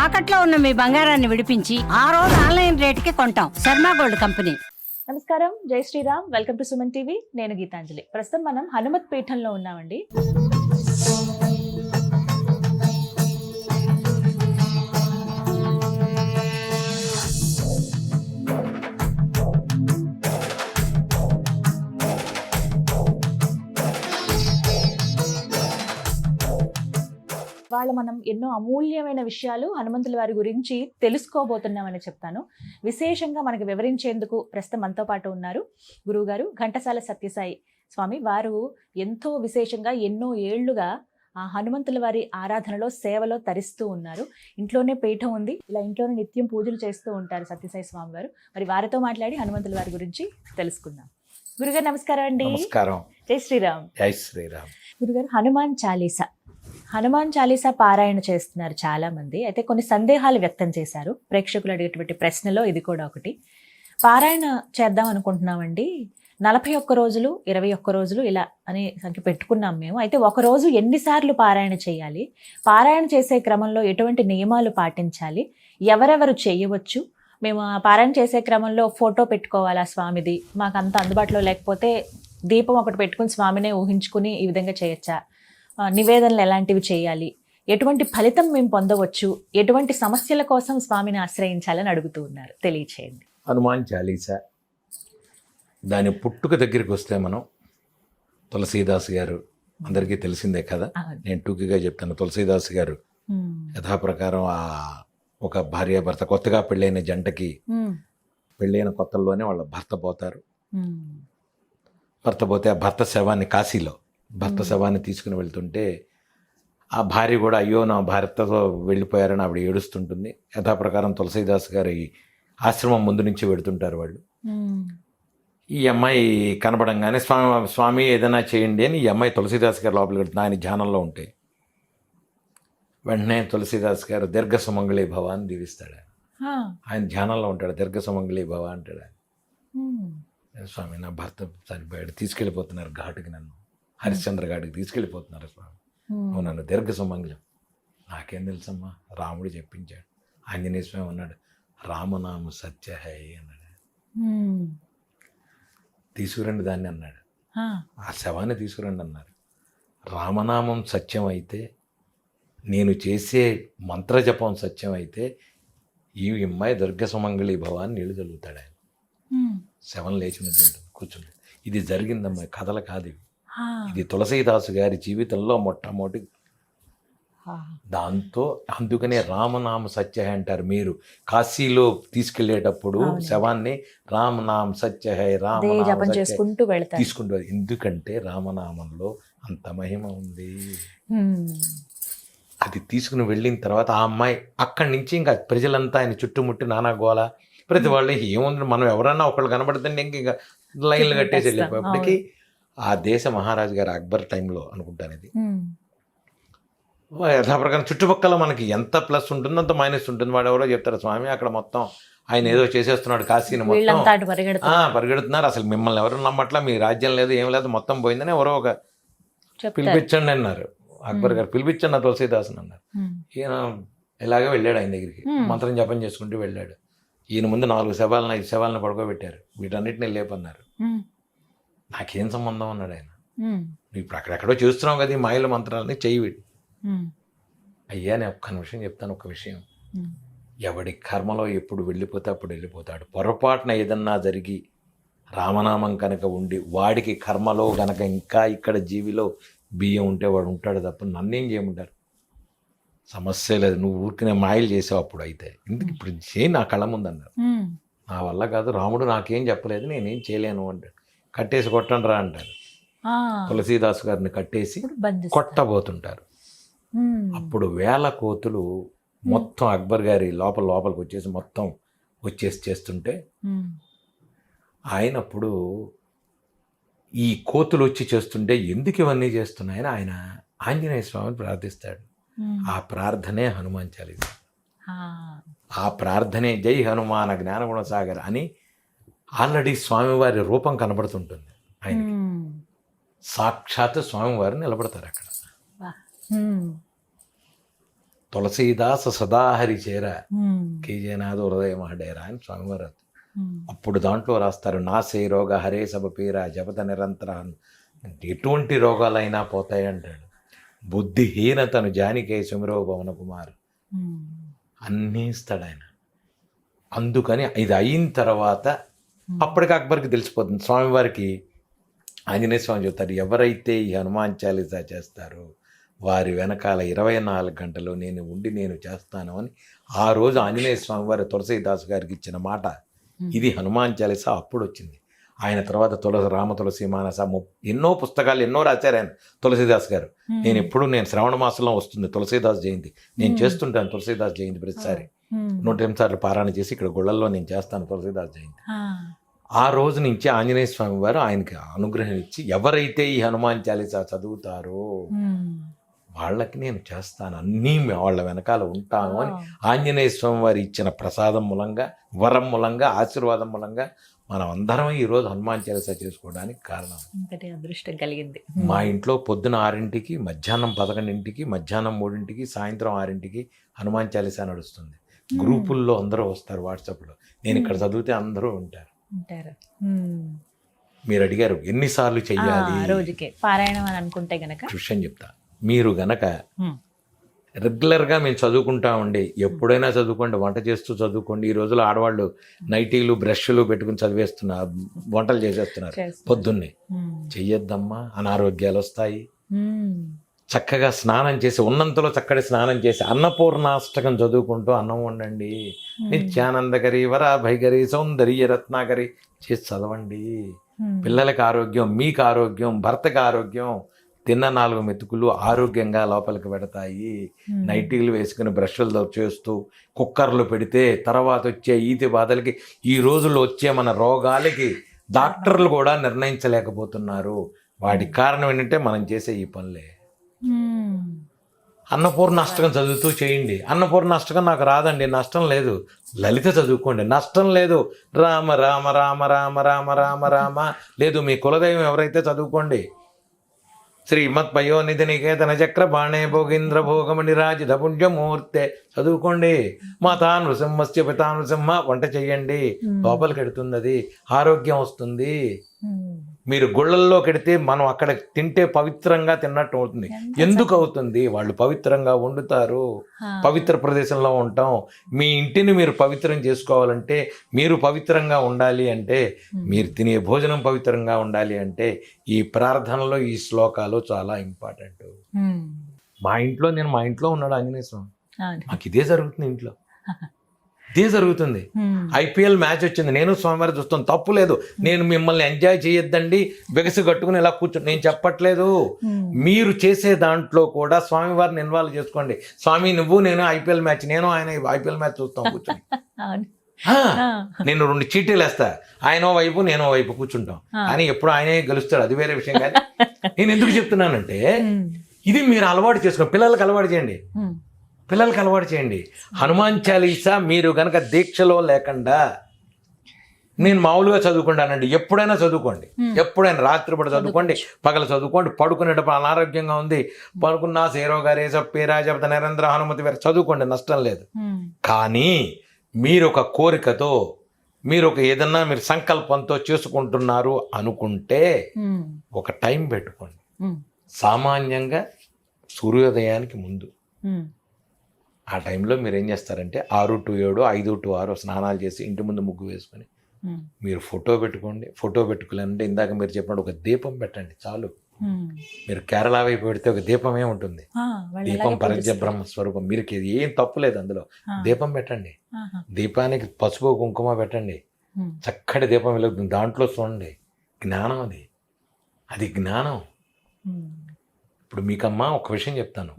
తాకట్లో ఉన్న మీ బంగారాన్ని విడిపించి ఆ రోజు ఆన్లైన్ రేటుకి కొంటాం. Sharma gold company. నమస్కారం, Jai Shriram. Welcome to Suman TV. నేను గీతాంజలి. ప్రస్తుతం మనం హనుమత్ పీఠంలో ఉన్నామండి. మనం ఎన్నో అమూల్యమైన విషయాలు హనుమంతుల వారి గురించి తెలుసుకోబోతున్నామని చెప్తాను. విశేషంగా మనకి వివరించేందుకు ప్రస్తుతం మనతో పాటు ఉన్నారు గురువుగారు ఘంటసాల సత్యసాయి స్వామి. వారు ఎంతో విశేషంగా ఎన్నో ఏళ్లుగా ఆ హనుమంతుల వారి ఆరాధనలో సేవలో తరిస్తూ ఉన్నారు. ఇంట్లోనే పీఠం ఉంది, ఇలా ఇంట్లోనే నిత్యం పూజలు చేస్తూ ఉంటారు సత్యసాయి స్వామి వారు. మరి వారితో మాట్లాడి హనుమంతుల వారి గురించి తెలుసుకుందాం. గురుగారు నమస్కారం అండి. నమస్కారం. జై శ్రీరామ్. జై శ్రీరామ్. గురుగారు, హనుమాన్ చాలీసా పారాయణ చేస్తున్నారు చాలా మంది. అయితే కొన్ని సందేహాలు వ్యక్తం చేశారు ప్రేక్షకులు అడిగేటువంటి ప్రశ్నలో ఇది కూడా ఒకటి. పారాయణ చేద్దాం అనుకుంటున్నామండి, 41 రోజులు 21 రోజులు ఇలా అని సంఖ్య పెట్టుకున్నాం మేము. అయితే ఒక రోజు ఎన్నిసార్లు పారాయణ చేయాలి, పారాయణ చేసే క్రమంలో ఎటువంటి నియమాలు పాటించాలి, ఎవరెవరు చేయవచ్చు, మేము ఆ పారాయణ చేసే క్రమంలో ఫోటో పెట్టుకోవాలా స్వామిది, మాకు అంత అందుబాటులో లేకపోతే దీపం ఒకటి పెట్టుకుని స్వామినే ఊహించుకుని ఈ విధంగా చేయొచ్చా, నివేదనలు ఎలాంటివి చేయాలి, ఎటువంటి ఫలితం మేము పొందవచ్చు, ఎటువంటి సమస్యల కోసం స్వామిని ఆశ్రయించాలని అడుగుతూ ఉన్నారు, తెలియచేయండి. హనుమాన్ చాలీసా దాని పుట్టుక దగ్గరికి వస్తే మనం తులసీదాస్ గారు అందరికీ తెలిసిందే కదా. నేను టూకీగా చెప్తాను. తులసీదాస్ గారు యథాప్రకారం ఒక భార్యాభర్త కొత్తగా పెళ్ళైన జంటకి పెళ్ళైన కొత్తల్లోనే వాళ్ళ భర్త పోతారు. భర్త పోతే ఆ భర్త శవాన్ని కాశీలో భర్త శవాన్ని తీసుకుని వెళ్తుంటే ఆ భార్య కూడా అయ్యో నా భర్తతో వెళ్ళిపోయారని ఆవిడ ఏడుస్తుంటుంది. యథాప్రకారం తులసీదాస్ గారి ఆశ్రమం ముందు నుంచి వెడుతుంటారు వాళ్ళు. ఈ అమ్మాయి కనపడంగానే స్వామి ఏదైనా చేయండి అని ఈ అమ్మాయి తులసీదాస్ గారు లోపలికి వెళ్తుంది. ఆయన ధ్యానంలో ఉంటే వెంటనే తులసీదాస్ గారు దీర్ఘ సుమంగళీ భవ అని దీవిస్తాడు. ఆయన ధ్యానంలో ఉంటాడు. దీర్ఘ సుమంగళీ భవ అంటాడు. స్వామి నా భర్త చనిపోయాడు, తీసుకెళ్ళిపోతున్నారు ఘాటుకి, నన్ను హరిశ్చంద్ర ఘాటుకి తీసుకెళ్ళిపోతున్నారు స్వామి, నువ్వు నన్ను దీర్ఘ సుమంగళం. నాకేం తెలుసమ్మా, రాముడు చెప్పించాడు. ఆంజనేయ స్వామి అన్నాడు రామనామ సత్య హై అన్నాడు. తీసుకురండి దాన్ని అన్నాడు. ఆ శవాన్ని తీసుకురండి అన్నారు. రామనామం సత్యం అయితే, నేను చేసే మంత్రజపం సత్యం అయితే ఈ అమ్మాయి దుర్గ సుమంగళి భవాన్ని నీళ్లు చల్లుతాడు. ఆయన శవం లేచి కూర్చుంది. ఇది జరిగిందమ్మా, కథలు కాదు ఇవి. ఇది తులసీదాసు గారి జీవితంలో మొట్టమొదటి. దాంతో అందుకనే రామనామ సత్య అంటారు. మీరు కాశీలో తీసుకెళ్లేటప్పుడు శవాన్ని రామనామ సత్య హై రామనామ తీసుకుంటూ, ఎందుకంటే రామనామంలో అంత మహిమ ఉంది. అది తీసుకుని వెళ్ళిన తర్వాత ఆ అమ్మాయి అక్కడి నుంచి ఇంకా ప్రజలంతా ఆయన చుట్టుముట్టి నానా గోల. ప్రతి వాళ్ళు ఏముంది, మనం ఎవరన్నా ఒకళ్ళు కనబడుతుంటే ఇంకా లైన్లు కట్టేసి వెళ్ళిపోయేప్పటికీ ఆ దేశ మహారాజు గారు అక్బర్ టైంలో అనుకుంటాను ఇది. యథాప్రకారం చుట్టుపక్కల మనకి ఎంత ప్లస్ ఉంటుందో అంత మైనస్ ఉంటుంది. వాడు ఎవరో చెప్తారు స్వామి అక్కడ మొత్తం ఆయన ఏదో చేసేస్తున్నాడు, కాశీని మొత్తం పరిగెడుతున్నారు, అసలు మిమ్మల్ని ఎవరు నమ్మట్లా, మీ రాజ్యం లేదు ఏం లేదు మొత్తం పోయిందని ఎవరో ఒక పిలిపించండి అన్నారు. అక్బర్ గారు పిలిపించండి తులసీదాసుని అన్నారు. ఈయన ఇలాగే వెళ్ళాడు ఆయన దగ్గరికి, మంత్రం జపం చేసుకుంటూ వెళ్ళాడు. ఈయన ముందు 4 శవాలను 5 శవాలను పడుకోబెట్టారు. వీటన్నిటిని లేపన్నారు. నాకేం సంబంధం అన్నాడు ఆయన. ఇప్పుడు అక్కడెక్కడో చూస్తున్నావు కదా ఈ మాయల మంత్రాలని చెయ్యి. అయ్యా నేను ఒక్క నిమిషం చెప్తాను. ఒక్క విషయం, ఎవడి కర్మలో ఎప్పుడు వెళ్ళిపోతే అప్పుడు వెళ్ళిపోతాడు. పొరపాటున ఏదన్నా జరిగి రామనామం కనుక ఉండి వాడికి కర్మలో కనుక ఇంకా ఇక్కడ జీవిలో బియ్యం ఉంటే వాడు ఉంటాడు తప్ప నన్నేం చేయమంటారు. సమస్య లేదు, నువ్వు ఊరికనే మాయలు చేసావు అప్పుడు. అయితే ఎందుకు ఇప్పుడు చేయి నా కళ్ళ ముందు అన్నారు. నా వల్ల కాదు, రాముడు నాకేం చెప్పలేదు, నేనేం చేయలేను అంటాడు. కట్టేసి కొట్టండి రా అంటారు. తులసీదాసు గారిని కట్టేసి కొట్టబోతుంటారు. అప్పుడు 1000 కోతులు మొత్తం అక్బర్ గారి లోపలికి వచ్చేసి మొత్తం చేస్తుంటే ఆయన అప్పుడు ఈ కోతులు వచ్చి చేస్తుంటే ఎందుకు ఇవన్నీ చేస్తున్నాయని ఆయన ఆంజనేయ స్వామిని ప్రార్థిస్తాడు. ఆ ప్రార్థనే హనుమాన్ చాలీసా. ఆ ప్రార్థనే జై హనుమాన జ్ఞానగుణ సాగర్ అని ఆల్రెడీ స్వామివారి రూపం కనబడుతుంటుంది. ఆయనకి సాక్షాత్ స్వామివారు నిలబడతారు అక్కడ. తులసీదాస సదాహరి చేర కేజేనాథ హృదయ మహడేరా అని స్వామివారు. అప్పుడు దాంట్లో రాస్తారు, నాసే రోగ హరే సభ పీర జపత నిరంతర, ఎటువంటి రోగాలైనా పోతాయి అంటాడు. బుద్ధిహీనతను జానికే సుమిరో భవన కుమార్, అన్నీ ఇస్తాడు ఆయన. అందుకని ఇది అయిన తర్వాత అప్పటికి అక్బర్కి తెలిసిపోతుంది. స్వామివారికి ఆంజనేయ స్వామి చెప్తారు, ఎవరైతే ఈ హనుమాన్ చాలీసా చేస్తారో వారి వెనకాల 24 గంటలు నేను ఉండి నేను చేస్తాను అని ఆ రోజు ఆంజనేయ స్వామి వారి తులసీదాస్ గారికి ఇచ్చిన మాట. ఇది హనుమాన్ చాలీసా అప్పుడు వచ్చింది. ఆయన తర్వాత రామ తులసి మానస ఎన్నో పుస్తకాలు ఎన్నో రాశారు ఆయన తులసీదాస్ గారు. నేను శ్రావణ మాసంలో వస్తుంది తులసీదాస్ జయంతి, నేను చేస్తుంటాను తులసీదాస్ జయంతి ప్రతిసారి 108 సార్లు పారాయణ చేసి ఇక్కడ గుళ్ళల్లో నేను చేస్తాను తులసీదాస్ జయంతి. ఆ రోజు నుంచి ఆంజనేయ స్వామి వారు ఆయనకి అనుగ్రహం ఇచ్చి, ఎవరైతే ఈ హనుమాన్ చాలీసా చదువుతారో వాళ్ళకి నేను చేస్తాను, అన్నీ వాళ్ళ వెనకాల ఉంటాను అని ఆంజనేయ స్వామి వారు ఇచ్చిన ప్రసాదం మూలంగా, వరం మూలంగా, ఆశీర్వాదం మూలంగా మనం అందరం ఈరోజు హనుమాన్ చాలీసా చేసుకోవడానికి కారణం. అదృష్టం కలిగింది. మా ఇంట్లో పొద్దున 6ంటికి, మధ్యాహ్నం 11ంటికి, మధ్యాహ్నం 3ంటికి, సాయంత్రం 6ంటికి హనుమాన్ చాలీసా నడుస్తుంది. గ్రూపుల్లో అందరూ వస్తారు వాట్సాప్లో. నేను ఇక్కడ చదివితే అందరూ ఉంటారు. మీరు అడిగారు ఎన్నిసార్లు చెయ్యాలి రోజుకే పారాయణం అని అనుకుంటే గనక విషయం చెప్తా. మీరు గనక రెగ్యులర్గా మేము చదువుకుంటా ఉండి, ఎప్పుడైనా చదువుకోండి, వంట చేస్తూ చదువుకోండి. ఈ రోజుల్లో ఆడవాళ్ళు నైటీలు బ్రష్లు పెట్టుకుని చదివేస్తున్నారు, వంటలు చేసేస్తున్నారు. పొద్దున్నే చెయ్యొద్దమ్మా, అనారోగ్యాలు వస్తాయి. చక్కగా స్నానం చేసి, ఉన్నంతలో చక్కటి స్నానం చేసి అన్నపూర్ణాష్టకం చదువుకుంటూ అన్నం వండండి. నిత్యానందకరి వరాభైగరి సౌందర్య రత్నాకరి చేసి చదవండి. పిల్లలకి ఆరోగ్యం, మీకు ఆరోగ్యం, భర్తకి ఆరోగ్యం. తిన్న 4 మెతుకులు ఆరోగ్యంగా లోపలికి పెడతాయి. నైటీలు వేసుకుని బ్రష్లు చేస్తూ కుక్కర్లు పెడితే తర్వాత వచ్చే ఈతి బాధలకి, ఈ రోజుల్లో వచ్చే మన రోగాలకి డాక్టర్లు కూడా నిర్ణయించలేకపోతున్నారు. వాటికి కారణం ఏంటంటే మనం చేసే ఈ పనులే. అన్నపూర్ణాష్టకం చదువుతూ చేయండి. అన్నపూర్ణాష్టకం నాకు రాదండి, నష్టం లేదు. లలిత చదువుకోండి, నష్టం లేదు. రామ రామ రామ రామ రామ రామ రామ లేదు. మీ కులదైవం ఎవరైతే చదువుకోండి. శ్రీమత్ పయోనిధి నికేతన చక్ర బాణే భోగేంద్ర భోగమణి రాజిత పుణ్యమూర్తే చదువుకోండి. మాతా నృసింహస్య పితా నృసింహ వంట చెయ్యండి, లోపలికి ఎడుతుంది, అది ఆరోగ్యం వస్తుంది. మీరు గుళ్ళల్లో కెడితే మనం అక్కడ తింటే పవిత్రంగా తిన్నట్టు అవుతుంది. ఎందుకు అవుతుంది? వాళ్ళు పవిత్రంగా వండుతారు, పవిత్ర ప్రదేశంలో ఉంటాం. మీ ఇంటిని మీరు పవిత్రం చేసుకోవాలంటే, మీరు పవిత్రంగా ఉండాలి అంటే, మీరు తినే భోజనం పవిత్రంగా ఉండాలి అంటే ఈ ప్రార్థనలో ఈ శ్లోకాలు చాలా ఇంపార్టెంట్. మా ఇంట్లో ఉన్నాడు ఆంజనేయ స్వామి, మాకు ఇదే జరుగుతుంది, ఇంట్లో ఇదే జరుగుతుంది. IPL మ్యాచ్ వచ్చింది, నేను స్వామివారి చూస్తాను, తప్పు లేదు. నేను మిమ్మల్ని ఎంజాయ్ చేయొద్దండి, బిగసు కట్టుకుని ఇలా కూర్చొని నేను చెప్పట్లేదు. మీరు చేసే దాంట్లో కూడా స్వామివారిని ఇన్వాల్వ్ చేసుకోండి. స్వామి నువ్వు నేను IPL మ్యాచ్, నేను ఆయన IPL మ్యాచ్ చూస్తాం కూర్చొని. నేను 2 చీటీలు వేస్తా, ఆయనో వైపు నేనో వైపు కూర్చుంటాం. కానీ ఎప్పుడు ఆయనే గెలుస్తాడు, అది వేరే విషయం. కానీ నేను ఎందుకు చెప్తున్నానంటే, ఇది మీరు అలవాటు చేసుకోండి, పిల్లలకి అలవాటు చేయండి. హనుమాన్ చాలీసా మీరు గనక దీక్షలో లేకుండా, నేను మామూలుగా చదువుకుంటానండి, ఎప్పుడైనా చదువుకోండి, ఎప్పుడైనా రాత్రిపూట చదువుకోండి, పగల చదువుకోండి. పడుకునేటప్పుడు అనారోగ్యంగా ఉంది, పడుకున్నా సేరో గారే సప్పేరా జపత నరేంద్ర హనుమతి వేరే చదువుకోండి, నష్టం లేదు. కానీ మీరు ఒక కోరికతో, మీరు ఒక ఏదన్నా మీరు సంకల్పంతో చేసుకుంటున్నారు అనుకుంటే ఒక టైం పెట్టుకోండి. సామాన్యంగా సూర్యోదయానికి ముందు ఆ టైంలో మీరు ఏం చేస్తారంటే 6 to 7, 5 to 6 స్నానాలు చేసి ఇంటి ముందు ముగ్గు వేసుకొని మీరు ఫోటో పెట్టుకోండి. ఫోటో పెట్టుకోవాలంటే ఇందాక మీరు చెప్పినట్టు ఒక దీపం పెట్టండి చాలు. మీరు కేరళ వైపు పెడితే ఒక దీపమే ఉంటుంది, దీపం పరజ్య బ్రహ్మ స్వరూపం. మీరు ఏం తప్పు లేదు అందులో. దీపం పెట్టండి, దీపానికి పసుపు కుంకుమ పెట్టండి, చక్కటి దీపం వెలుగుతుంది. దాంట్లో చూడండి జ్ఞానం, అది జ్ఞానం. ఇప్పుడు మీకమ్మా ఒక విషయం చెప్తాను.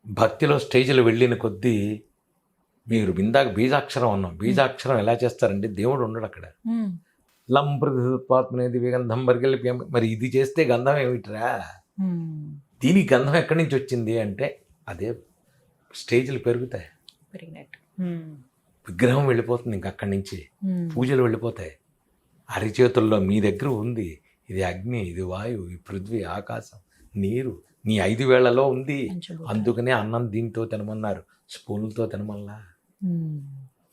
భక్తిలో స్టేజ్లు వెళ్ళిన కొద్దీ మీరు ఇందాక బీజాక్షరం అన్నాం, బీజాక్షరం ఎలా చేస్తారంటే దేవుడు ఉండడు అక్కడ. లంప్రతిపాత్మనేది గంధం బరిగెలిపి, మరి ఇది చేస్తే గంధం ఏమిట్రా? దీనికి గంధం ఎక్కడి నుంచి వచ్చింది అంటే అదే స్టేజ్లు పెరుగుతాయి, విగ్రహం వెళ్ళిపోతుంది, ఇంక అక్కడి నుంచి పూజలు వెళ్ళిపోతాయి. అరిచేతుల్లో మీ దగ్గర ఉంది, ఇది అగ్ని, ఇది వాయువు, ఈ పృథ్వీ, ఆకాశం, నీరు, నీ 5 వేళ్లలో ఉంది. పంచభూతాలు. అందుకనే అన్నం దీంతో తినమన్నారు, స్పూన్లతో తినమల్లా. ఉమ్.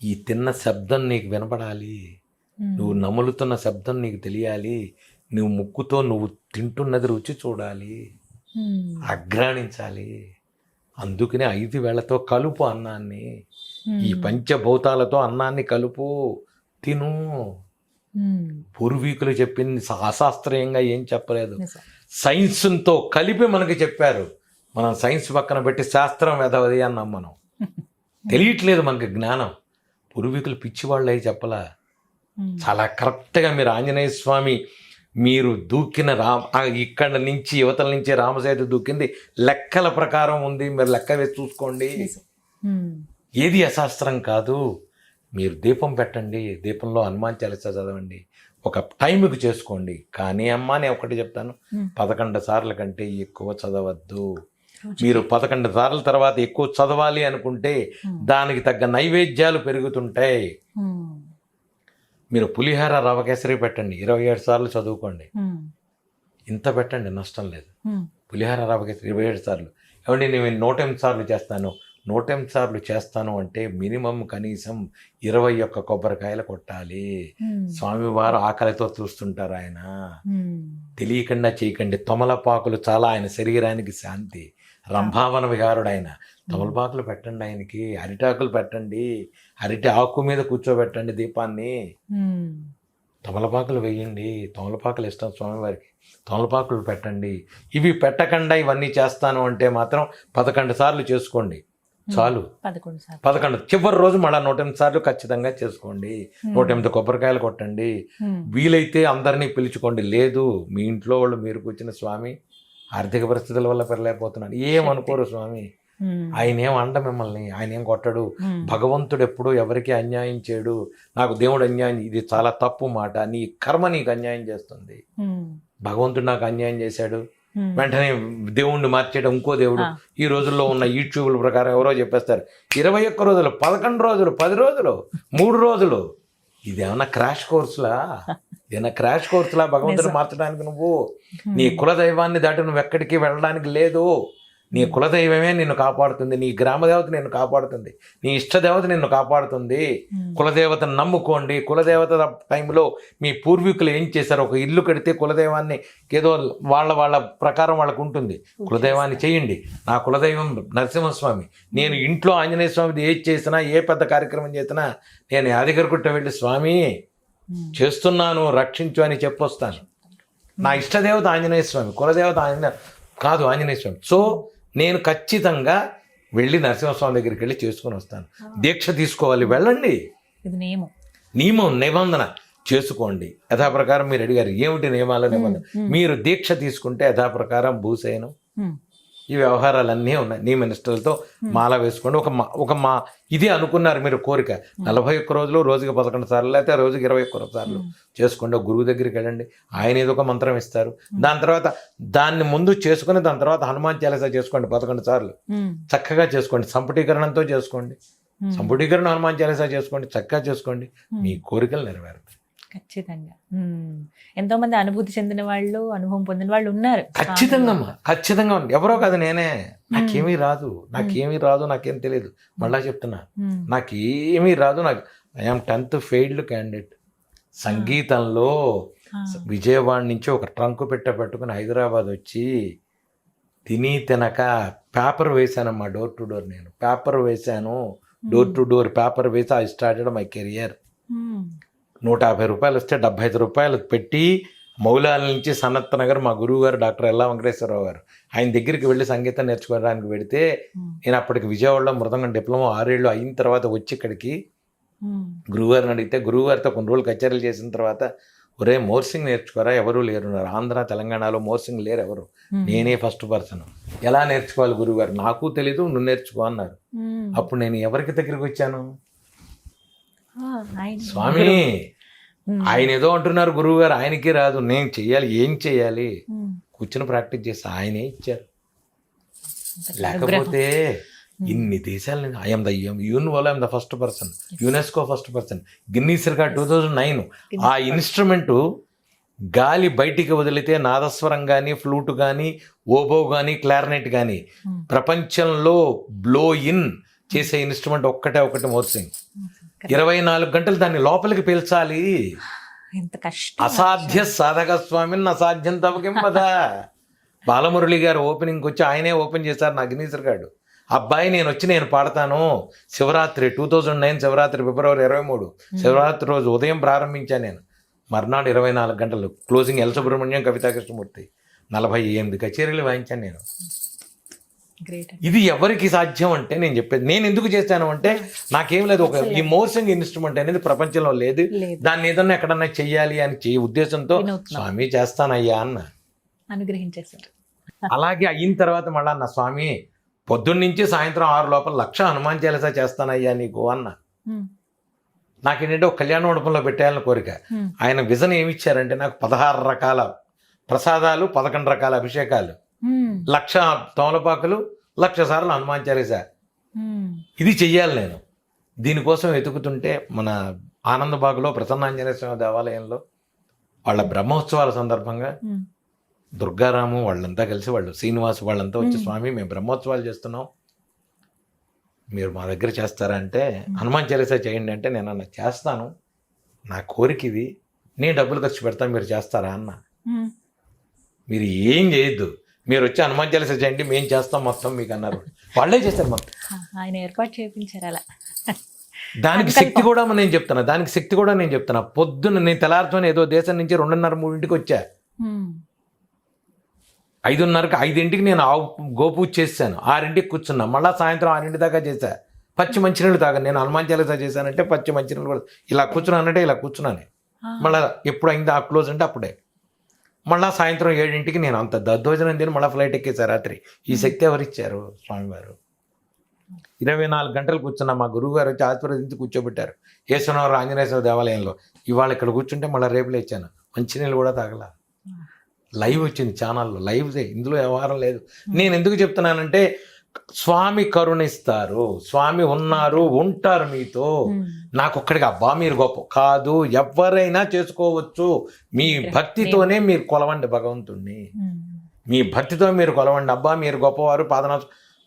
ఈ తిన్న శబ్దం నీకు వినపడాలి, నువ్వు నములుతున్న శబ్దం నీకు తెలియాలి, నువ్వు ముక్కుతో నువ్వు తింటున్నది రుచి చూడాలి, ఉమ్. అగ్రాణించాలి. అందుకనే 5 వేళ్లతో కలుపు అన్నాన్ని, ఈ పంచభూతాలతో అన్నాన్ని కలుపు, తిను. ఉమ్. పూర్వీకులు చెప్పింది అశాస్త్రీయంగా ఏం చెప్పలేదు, నిజం. సైన్స్తో కలిపి మనకి చెప్పారు. మనం సైన్స్ పక్కన పెట్టి శాస్త్రం వెదవది అన్నాం. మనం తెలియట్లేదు మనకి జ్ఞానం. పూర్వీకులు పిచ్చివాళ్ళు అయి చెప్పలా. చాలా కరెక్ట్గా మీరు ఆంజనేయ స్వామి మీరు దూకిన ఇక్కడ నుంచి యువతల నుంచి రామసేతు దూకింది లెక్కల ప్రకారం ఉంది. మీరు లెక్క వేసి చూసుకోండి, ఉమ్. ఏది అశాస్త్రం కాదు. మీరు దీపం పెట్టండి, దీపంలో హనుమాన్ చాలీసా చదవండి, ఒక టైంకి చేసుకోండి. కానీ అమ్మా నేను ఒకటి చెప్తాను, 11 సార్ల కంటే ఎక్కువ చదవద్దు. మీరు 11 సార్ల తర్వాత ఎక్కువ చదవాలి అనుకుంటే దానికి తగ్గ నైవేద్యాలు పెరుగుతుంటాయి. ఉమ్. మీరు పులిహార రవ కేసరి పెట్టండి, 27 సార్లు చదువుకోండి. ఉమ్. ఇంత పెట్టండి, నష్టం లేదు. ఉమ్. పులిహార రవ కేసరి 27 సార్లు. ఏమండి నేను 108 సార్లు చేస్తాను, 108 సార్లు చేస్తాను అంటే మినిమం కనీసం 21 కొబ్బరికాయలు కొట్టాలి. స్వామివారు ఆకలితో చూస్తుంటారు ఆయన. తెలియకుండా చేయకండి. తమలపాకులు చాలా ఆయన శరీరానికి శాంతి. రంభావన విహారుడు ఆయన. తమలపాకులు పెట్టండి ఆయనకి, అరిటాకులు పెట్టండి, అరిటి ఆకు మీద కూర్చోబెట్టండి దీపాన్ని. తమలపాకులు వేయండి, తమలపాకులు ఇష్టం స్వామివారికి, తమలపాకులు పెట్టండి. ఇవి పెట్టకుండా ఇవన్నీ చేస్తాను అంటే మాత్రం 11 సార్లు చేసుకోండి చాలు. 11 చివరి రోజు మళ్ళీ 108 సార్లు ఖచ్చితంగా చేసుకోండి. 108 కొబ్బరికాయలు కొట్టండి. వీలైతే అందరినీ పిలుచుకోండి. లేదు మీ ఇంట్లో వాళ్ళు మీరు కూర్చున్న స్వామి ఆర్థిక పరిస్థితుల వల్ల పెరలేకపోతున్నాడు, ఏమనుకోరు స్వామి. ఆయన ఏం అండ మిమ్మల్ని, ఆయన ఏం కొట్టడు. భగవంతుడు ఎప్పుడూ ఎవరికి అన్యాయం చేయడు. నాకు దేవుడు అన్యాయం, ఇది చాలా తప్పు మాట. నీ కర్మ నీకు అన్యాయం చేస్తుంది. భగవంతుడు నాకు అన్యాయం చేశాడు, వెంటనే దేవుణ్ణి మార్చేయడం ఇంకో దేవుడు. ఈ రోజుల్లో ఉన్న యూట్యూబ్ల ప్రకారం ఎవరో చెప్పేస్తారు 21 రోజులు, 11 రోజులు, 10 రోజులు, 3 రోజులు. ఇదేమన్నా క్రాష్ కోర్సులా? ఏదైనా క్రాష్ కోర్సులా భగవంతుడు మార్చడానికి? నువ్వు నీ కులదైవాన్ని దాటి నువ్వు ఎక్కడికి వెళ్ళడానికి లేదు. నీ కులదైవమే నిన్ను కాపాడుతుంది, నీ గ్రామదేవత నిన్ను కాపాడుతుంది, నీ ఇష్టదేవత నిన్ను కాపాడుతుంది. కులదేవతను నమ్ముకోండి. కులదేవత టైంలో మీ పూర్వీకులు ఏం చేశారు? ఒక ఇల్లు కడితే కులదైవాన్ని ఏదో వాళ్ళ ప్రకారం వాళ్ళకు ఉంటుంది. కులదైవాన్ని చేయండి. నా కులదైవం నరసింహస్వామి. నేను ఇంట్లో ఆంజనేయ స్వామిది ఏది చేసినా, ఏ పెద్ద కార్యక్రమం చేసినా నేను యాదగిరిగుట్ట వెళ్ళి స్వామి చేస్తున్నాను రక్షించు అని చెప్పొస్తాను. నా ఇష్టదేవత ఆంజనేయ స్వామి, కులదేవత కాదు ఆంజనేయ స్వామి. సో నేను ఖచ్చితంగా వెళ్ళి నరసింహస్వామి దగ్గరికి వెళ్ళి చేసుకుని వస్తాను. దీక్ష తీసుకోవాలి, వెళ్ళండి. నియమం నిబంధన చేసుకోండి. యథాప్రకారం మీరు అడిగారు ఏమిటి నియమాలు నిబంధన. మీరు దీక్ష తీసుకుంటే యథాప్రకారం భూసేను ఈ వ్యవహారాలన్నీ ఉన్నాయి. నీ మినిస్టర్లతో మాల వేసుకోండి. ఒక ఇది అనుకున్నారు మీరు కోరిక 41 రోజులు, రోజుకి 11 సార్లు, లేకపోతే రోజుకి 21 సార్లు చేసుకోండి. గురువు దగ్గరికి వెళ్ళండి, ఆయన ఏదో ఒక మంత్రం ఇస్తారు. దాని తర్వాత దాన్ని ముందు చేసుకుని దాని తర్వాత హనుమాన్ చాలీసా చేసుకోండి 11 సార్లు. చక్కగా చేసుకోండి, సంపుటీకరణంతో చేసుకోండి. సంపుటీకరణ హనుమాన్ చాలీసా చేసుకోండి, చక్కగా చేసుకోండి. మీ కోరికలు నెరవేరుతాయి ఖచ్చితంగా. ఎంతో మంది అనుభూతి చెందిన వాళ్ళు, అనుభవం పొందిన వాళ్ళు ఉన్నారు. ఖచ్చితంగా ఎవరో కాదు, నేనే. నాకేమీ రాదు, నాకేం తెలియదు. మళ్ళా చెప్తున్నా, నాకేమీ రాదు. I'm 10th failed candidate. సంగీతంలో విజయవాడ నుంచి ఒక ట్రంక్ పెట్టుకుని హైదరాబాద్ వచ్చి తినక పేపర్ వేశానమ్మా, డోర్ టు డోర్. నేను పేపర్ వేశాను, డోర్ టు డోర్ పేపర్ వేసి ఐ స్టార్టెడ్ మై కెరియర్. 150 రూపాయలు వస్తే 75 రూపాయలు పెట్టి మౌలాల నుంచి సనత్ నగర్ మా గురువు గారు డాక్టర్ ఎల్లా వెంకటేశ్వరరావు గారు ఆయన దగ్గరికి వెళ్ళి సంగీతం నేర్చుకోవడానికి పెడితే, నేను అప్పటికి విజయవాడలో మృదంగం డిప్లొమా 6 ఏళ్ళు అయిన తర్వాత వచ్చి ఇక్కడికి గురువుగారిని అడిగితే, గురువుగారితో కొన్ని రోజులు కచేరీలు చేసిన తర్వాత, ఒరే మోర్సింగ్ నేర్చుకోరా, ఎవరు లేరు. ఆంధ్ర తెలంగాణలో మోర్సింగ్ లేరు ఎవరు, నేనే ఫస్ట్ పర్సన్. ఎలా నేర్చుకోవాలి గురువుగారు? నాకు తెలీదు, నువ్వు నేర్చుకో అన్నారు. అప్పుడు నేను ఎవరికి దగ్గరికి వచ్చాను? స్వామి. ఆయన ఏదో అంటున్నారు గురువు గారు, ఆయనకి రాదు, నేను చెయ్యాలి. ఏం చెయ్యాలి? కూర్చుని ప్రాక్టీస్ చేస్తే ఆయనే ఇచ్చారు. లేకపోతే ఇన్ని దేశాల నుంచి I'm the first person, UNESCO first person, Guinness record 2009. ఆ ఇన్స్ట్రుమెంటు గాలి బయటికి వదిలితే నాదస్వరం కానీ ఫ్లూట్ కానీ ఓబో కానీ క్లారినెట్ కానీ ప్రపంచంలో బ్లో ఇన్ చేసే ఇన్స్ట్రుమెంట్ ఒకటి మోర్సింగ్. 24 గంటలు దాన్ని లోపలికి పీల్చాలి. ఎంత కష్టం. అసాధ్య సాధక స్వామిని అసాధ్యం తవకింపదా. బాలమురళి గారు ఓపెనింగ్కి వచ్చి ఆయనే ఓపెన్ చేశారు నా గిన్నీస్ రికార్డు. అబ్బాయి నేను పాడతాను. శివరాత్రి 2009 శివరాత్రి ఫిబ్రవరి 23 శివరాత్రి రోజు ఉదయం ప్రారంభించాను నేను. మర్నాడు 24 గంటలు క్లోజింగ్ ఎల్ సుబ్రహ్మణ్యం, కవితా కృష్ణమూర్తి 48 కచేరీలు వాయించాను నేను. గ్రేట్. ఇది ఎవరికి సాధ్యం అంటే నేను చెప్పేది, నేను ఎందుకు చేశాను అంటే నాకేం లేదు, ఒక ఈ మోర్సింగ్ ఇన్స్ట్రుమెంట్ అనేది ప్రపంచంలో లేదు, దాన్ని ఏదన్నా ఎక్కడన్నా చెయ్యాలి అని ఉద్దేశంతో స్వామి చేస్తానయ్యా అన్న అనుగ్రహించేశారు. అలాగే అయిన తర్వాత మళ్ళా అన్న స్వామి పొద్దున్న నుంచి సాయంత్రం 6 లోపల 1,00,000 హనుమాన్ చాలీసా చేస్తానయ్యా నీకు అన్న. నాకేంటంటే ఒక కళ్యాణ మండపంలో పెట్టాలని కోరిక. ఆయన విజన్ ఏమిచ్చారంటే నాకు 16 రకాల ప్రసాదాలు, 11 రకాల అభిషేకాలు, 1,00,000 తమలపాకులు, 1,00,000 సార్లు హనుమాన్ చాలీసా, ఇది చెయ్యాలి నేను. దీనికోసం వెతుకుతుంటే మన ఆనందబాగులో ప్రసన్నాంజనేయ స్వామి దేవాలయంలో వాళ్ళ బ్రహ్మోత్సవాల సందర్భంగా దుర్గారాము వాళ్ళంతా కలిసి, వాళ్ళు శ్రీనివాస్ వాళ్ళంతా వచ్చి స్వామి మేము బ్రహ్మోత్సవాలు చేస్తున్నాం, మీరు మా దగ్గర చేస్తారా అంటే హనుమాన్ చాలీసా చేయండి అంటే నేను అన్న చేస్తాను, నా కోరిక ఇది, నేను డబ్బులు ఖర్చు పెడతాను, మీరు చేస్తారా అన్న. మీరు ఏం చేయొద్దు, మీరు వచ్చి హనుమాన్ చాలీసా చేయండి, మేము చేస్తాం మొత్తం మీకు అన్నారు. వాళ్ళే చేస్తారు మొత్తం. ఆయన ఏర్పాటు చేయించారు అలా. దానికి శక్తి కూడా నేను చెప్తున్నా. పొద్దున్న నేను తెల్లారుతోనే ఏదో దేశం నుంచి 2:30-3 వచ్చా. 5:30-5 నేను గోపూజ చేశాను, 6 కూర్చున్నా, మళ్ళీ సాయంత్రం 6 దాకా చేశా. పచ్చి మంచినీళ్ళు తాగా. నేను హనుమాన్ చాలీసా చేశానంటే పచ్చి మంచినీళ్ళు కూడా ఇలా కూర్చున్నానంటే ఇలా కూర్చున్నాను. మళ్ళీ ఎప్పుడు అయింది ఆ క్లోజ్ అంటే అప్పుడే. మళ్ళీ సాయంత్రం 7 నేను అంత దద్దోజనం తిని మళ్ళీ ఫ్లైట్ ఎక్కేసా రాత్రి. ఈ శక్తి ఎవరిచ్చారు? స్వామివారు. 24 గంటలు కూర్చున్నా. మా గురువు గారు వచ్చి ఆశీర్వదించి కూర్చోబెట్టారు యేసునగర్ ఆంజనేయ స్వామి దేవాలయంలో. ఇవాళ ఇక్కడ కూర్చుంటే మళ్ళీ రేపు లేచాను, మంచినీళ్ళు కూడా తాగల. లైవ్ వచ్చింది ఛానల్లో, లైవ్దే, ఇందులో వ్యవహారం లేదు. నేను ఎందుకు చెప్తున్నానంటే స్వామి కరుణిస్తారు, స్వామి ఉన్నారు, ఉంటారు మీతో. నాకొక్కడికి అబ్బా మీరు గొప్ప కాదు, ఎవరైనా చేసుకోవచ్చు. మీ భక్తితోనే మీరు కొలవండి భగవంతుణ్ణి, మీ భక్తితో మీరు కొలవండి. అబ్బా మీరు గొప్పవారు,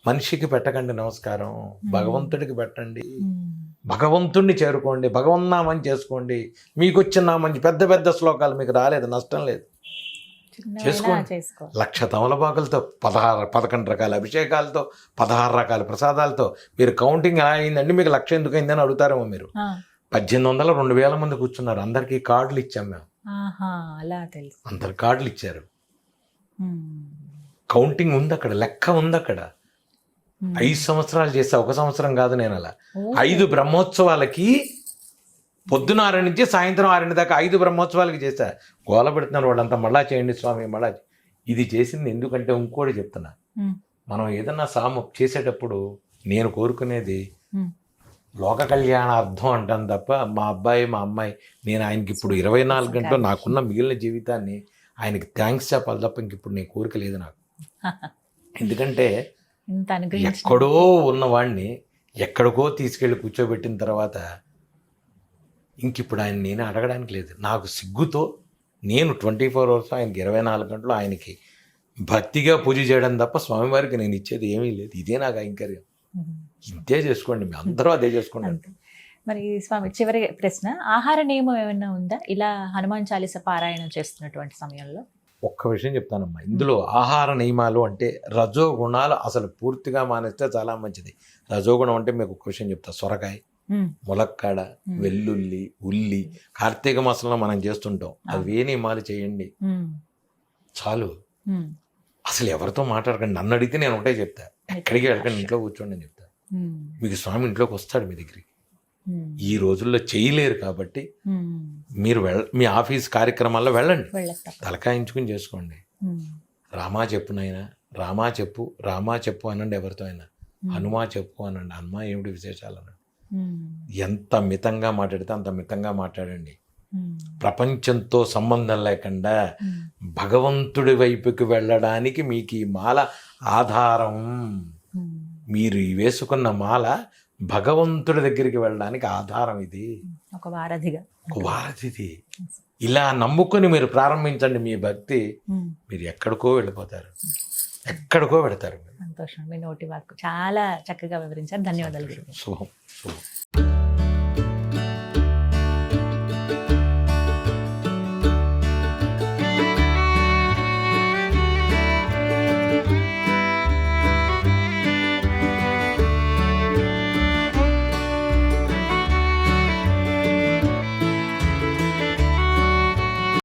మనిషికి పెట్టకండి నమస్కారం, భగవంతుడికి పెట్టండి. భగవంతుణ్ణి చేరుకోండి, భగవన్నామని చేసుకోండి. మీకు వచ్చిన మంచి పెద్ద పెద్ద శ్లోకాలు మీకు రాలేదు, నష్టం లేదు, చేసుకోండి. 1,00,000 తమలపాకులతో, 11 రకాల అభిషేకాలతో, 16 రకాల ప్రసాదాలతో మీరు కౌంటింగ్ ఎలా అయిందండి, మీకు 1,00,000 ఎందుకు అయిందని అడుగుతారేమో మీరు. 1800 2,000 మంది కూర్చున్నారు, అందరికీ కార్డులు ఇచ్చాం మేము. అందరు కార్డులు ఇచ్చారు. కౌంటింగ్ ఉంది అక్కడ, లెక్క ఉంది అక్కడ. 5 సంవత్సరాలు చేస్తా, 1 సంవత్సరం కాదు నేను అలా. 5 బ్రహ్మోత్సవాలకి పొద్దున 6 నుంచి సాయంత్రం 6 దాకా 5 బ్రహ్మోత్సవాలకి చేశా. గోల పెడుతున్నారు వాళ్ళంతా, మళ్ళా చేయండి స్వామి మళ్ళా. ఇది చేసింది ఎందుకంటే ఇంకోటి చెప్తున్నా, మనం ఏదన్నా చేసేటప్పుడు నేను కోరుకునేది లోక కళ్యాణార్థం అంటాను తప్ప మా అబ్బాయి మా అమ్మాయి నేను ఆయనకి ఇప్పుడు 24 గంటలు నాకున్న మిగిలిన జీవితాన్ని ఆయనకి థ్యాంక్స్ చెప్పాలి తప్ప ఇంక ఇప్పుడు నేను కోరిక లేదు నాకు. ఎందుకంటే ఎక్కడో ఉన్నవాడిని ఎక్కడికో తీసుకెళ్ళి కూర్చోబెట్టిన తర్వాత ఇంక ఇప్పుడు ఆయన నేనే అడగడానికి లేదు. నాకు సిగ్గుతో నేను 24 hours ఆయనకి 24 గంటలు ఆయనకి భక్తిగా పూజ చేయడం తప్ప స్వామివారికి నేను ఇచ్చేది ఏమీ లేదు. ఇదే నాకు ఐంకర్యం. ఇంతే చేసుకోండి, మీ అందరూ అదే చేసుకోండి. మరి స్వామి చివరి ప్రశ్న, ఆహార నియమం ఏమైనా ఉందా ఇలా హనుమాన్ చాలీసా పారాయణం చేస్తున్నటువంటి సమయంలో? ఒక్క విషయం చెప్తానమ్మా, ఇందులో ఆహార నియమాలు అంటే రజోగుణాలు అసలు పూర్తిగా మానేస్తే చాలా మంచిది. రజోగుణం అంటే మీకు ఒక విషయం చెప్తా, సొరకాయ, ములక్కాడ, వెల్లుల్లి, ఉల్లి కార్తీక మాసంలో మనం చేస్తుంటాం. అవి ఏ నియమాలు చేయండి చాలు. అసలు ఎవరితో మాట్లాడకండి. నన్ను అడిగితే నేను ఒకటే చెప్తా, ఎక్కడికి వెళ్ళకండి, ఇంట్లో కూర్చోండి అని చెప్తా. మీకు స్వామి ఇంట్లోకి వస్తాడు మీ దగ్గరికి. ఈ రోజుల్లో చేయలేరు కాబట్టి మీరు మీ ఆఫీస్ కార్యక్రమాల్లో వెళ్ళండి, తలకాయించుకుని చేసుకోండి. రామా చెప్పు నాయనా, రామా చెప్పు, రామా చెప్పు అనండి ఎవరితో అయినా. హనుమా చెప్పు అనండి, హనుమా ఏమిటి విశేషాలు అనండి. ఎంత మితంగా మాట్లాడితే అంత మితంగా మాట్లాడండి. ప్రపంచంతో సంబంధం లేకుండా భగవంతుడి వైపుకి వెళ్ళడానికి మీకు ఈ మాల ఆధారం. మీరు వేసుకున్న మాల భగవంతుడి దగ్గరికి వెళ్ళడానికి ఆధారం ఇది, ఒక వారధిగా. ఒక వారధిది. ఇలా నమ్ముకొని మీరు ప్రారంభించండి మీ భక్తి, మీరు ఎక్కడికో వెళ్ళిపోతారు, ఎక్కడికో పెడతారు. సంతోషం. మీ నోటి వాక్కు చాలా చక్కగా వివరించారు. ధన్యవాదాలు. శుభం శుభం.